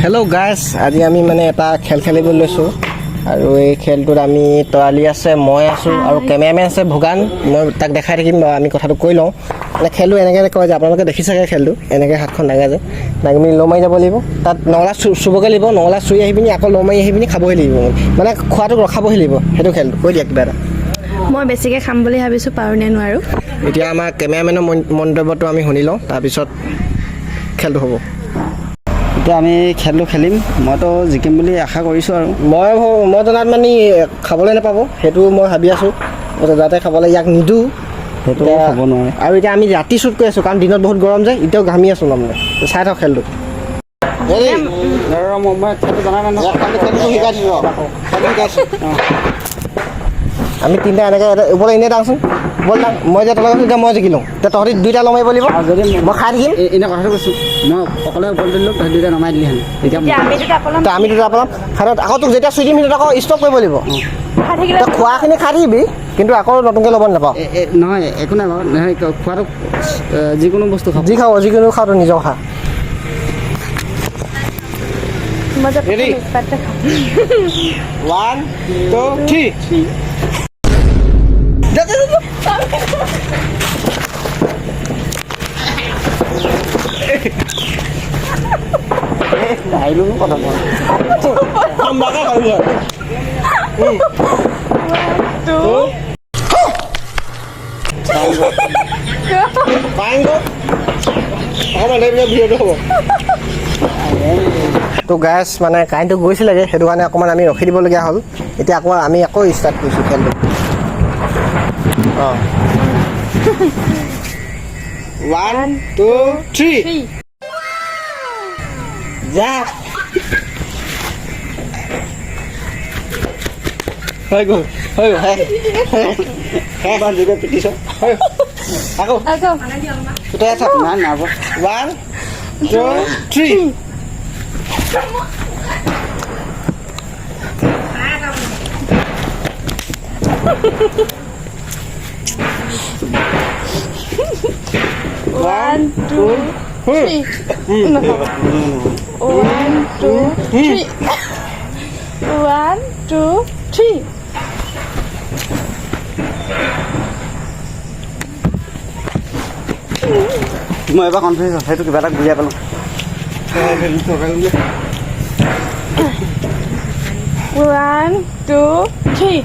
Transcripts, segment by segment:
Hello' guys, আজি আমি মানে এটা খেল খেলিবলৈ লৈছোঁ আৰু এই খেলটোত আমি তৰালি আছে, মই আছোঁ আৰু কেমেৰামেন আছে ভোগান। মই তাক দেখাই থাকিম বাৰু, আমি কথাটো কৈ লওঁ। মানে খেলটো এনেকৈ কয় যে আপোনালোকে দেখি চাগে খেলটো এনেকৈ হাতখন দাঙে যে দাঙি পিনি ল' মাৰি যাব লাগিব। তাত নঙলা চুবগৈ লাগিব, নঙলা চুই আহি পিনি আকৌ ল' মাৰি আহি পিনি খাবহি লাগিব, মানে খোৱাটোক ৰখাবহি লাগিব। সেইটো খেলটো কৈ দিয়া কিবা এটা। মই বেছিকৈ খাম বুলি ভাবিছোঁ, পাৰোঁ নে নোৱাৰোঁ। এতিয়া আমাৰ কেমেৰামেনৰ মন্তব্যটো আমি শুনি লওঁ, তাৰপিছত খেলটো হ'ব। এতিয়া আমি খেলটো খেলিম, মইতো জিকিম বুলি আশা কৰিছোঁ আৰু মই জনাত মানে খাবলৈ নাপাব, সেইটো মই ভাবি আছোঁ যাতে খাবলৈ ইয়াক নিদিওঁ। সেইটো খাব নোৱাৰে। আৰু এতিয়া আমি ৰাতি শ্বুট কৰি আছোঁ কাৰণ দিনত বহুত গৰম যে, এতিয়াও ঘামি আছোঁ মানে। চাই থাকক খেলটো। মই খেলটো জনাই আমি তিনিটা এনেকৈ ওপৰলৈ এনেই দাওঁচোন, বল দাওঁ। মই যে তলত এতিয়া মই জিকিলোঁ, এতিয়া তহঁতি দুইটা লমাৰিব লাগিব। যদি মই খাই থাকিম। এনে কথাটো কৈছোঁ, মই অকলে ওপৰত দিলোঁ, তহঁতি দুটা নমাই দিলিহেঁতেন, তেতিয়া আমি দুটা পলাম খাই আকৌ তোক যেতিয়া চুই দিম সেইটো আকৌ ষ্টপ কৰিব লাগিব। তই খোৱাখিনি খাই থাকিবি, কিন্তু আকৌ নতুনকৈ ল'ব নাপাওঁ। নহয় একো নাই বাৰু, নহয় খোৱাটো যিকোনো বস্তু খাব, যিকোনো খাওঁ তই নিজৰ খা। Ready? 1, 2, 3. আহিলোঁ কথা তো গাইজ মানে কাৰেণ্টটো গৈছিলেগৈ, সেইটো কাৰণে অকণমান আমি ৰখি দিবলগীয়া হ'ল। এতিয়া আমি আকৌ ষ্টাৰ্ট কৰিছোঁ খেলটো। অঁ 1, 2, 3. যা হৈ গ'ল পিটিছ আকৌ গোটেই আছা 1, 2, 3. One, two, three. 1, 2, 3. 1, 2, 3. মই এবাৰ কনফিউজ হ'ল, সেইটো কিবা এটা বুজাই পালোঁ। 1, 2, 3.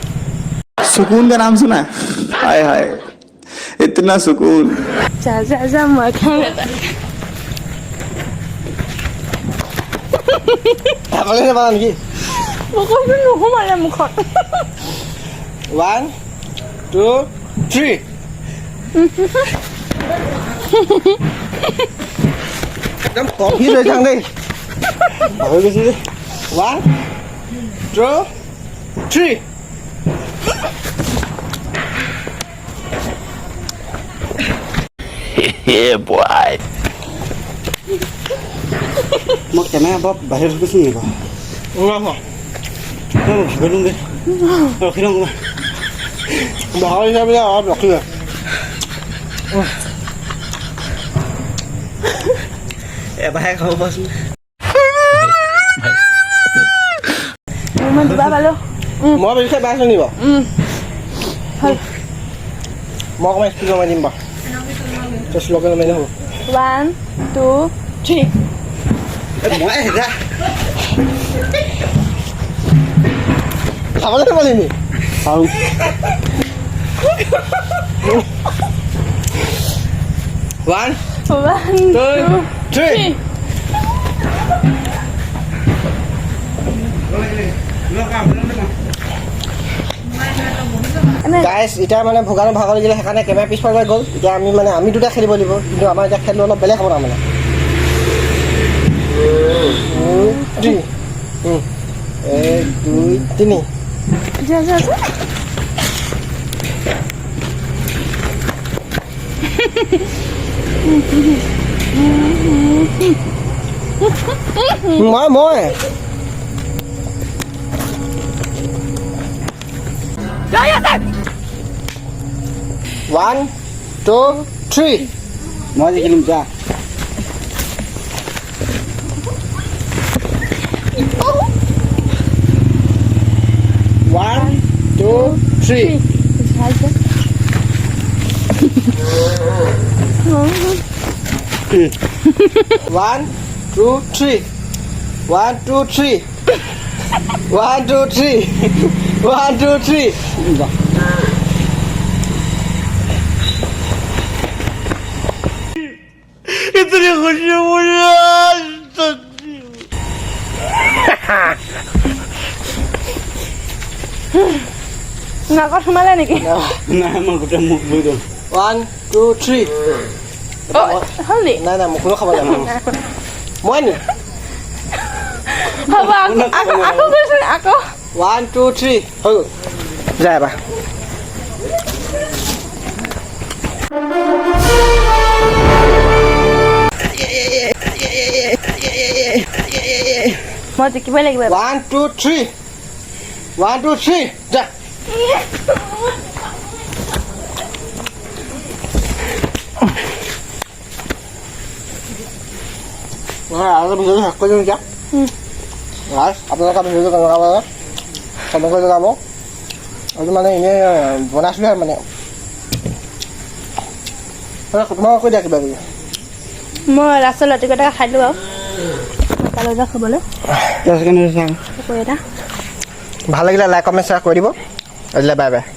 सुकून का नाम सुना है? हाय हाय इतना सुकून। जा मैं खाऊं খাবলৈ নাপালা নেকি? মুখত নোসোমালে মুখত। 1, 2, 3. একদম কফি লৈ যাওঁ দেই, হৈ গৈছে যে। 1, 2, 3. মই কেমেৰা বাৰু বাহিৰত ৰখিছোঁ নেকি বাৰু? ভাবি লওঁ দেই, ৰখি লওঁ ভাগৰ হিচাপে অলপ ৰখিবা। এবাৰহে খাব পাচোন। মই দুবাৰ পালোঁ। মই বেছিকৈ পাইছোঁ নি বাৰু? মই অকণমান স্পীড লমাই দিম বাৰু, তই শ্ল'কৈ লমাই নহ'ব। 1, 2, 3. মই হেৰা খাবলৈ নাপালি নি? আৰু 1, 1, 2, 3. গাইজ এতিয়া মানে ভোগানো ভাগৰ লাগিলে, সেইকাৰণে কেমেৰা পিছফালে গ'ল। এতিয়া আমি দুটা খেলিব লাগিব, কিন্তু আমাৰ এতিয়া খেলটো অলপ বেলেগ হ'ব তাৰমানে। 1, 2, 3. যা মই 1, 2, 3. মই জিকিম যা। 2 3 ভালছে One, two, three. 1 2 3 1 2 3 1 2 3 इतनी खुशी मुझे आज सच्ची নাকত সোমালে নেকি নাই মই গোটেই মুখ বৈ দিওঁ 1 2 3 হ'ল নি নাই নাই মুখনো খাব যাম মই নি হ'ব আকৌ কৈছোঁ আকৌ 1 2 3 হৈ গ'ল যায় এবাৰ মই জিকিবই লাগিব 1 2 3 1 2 3 যা আৰু ভিডিঅ'টো শেষ কৰি দিওঁ এতিয়া আপোনালোকৰ ভিডিঅ'টো কেনেকুৱা লাগে কমেণ্ট কৰি জনাব আৰু মানে এনেই বনাইছিলোঁ আৰু মানে তোমালোকে কৈ দিয়া কিবা কিবি মই লাষ্টত লতিকটা খাই দিলোঁ আৰু মছলা লৈ যাওঁ খাবলৈ দহ ছেকেণ্ড চাওঁ এটা ভাল লাগিলে লাইক কমেণ্ট শ্বেয়াৰ কৰি দিব আজিলৈ বাই বাই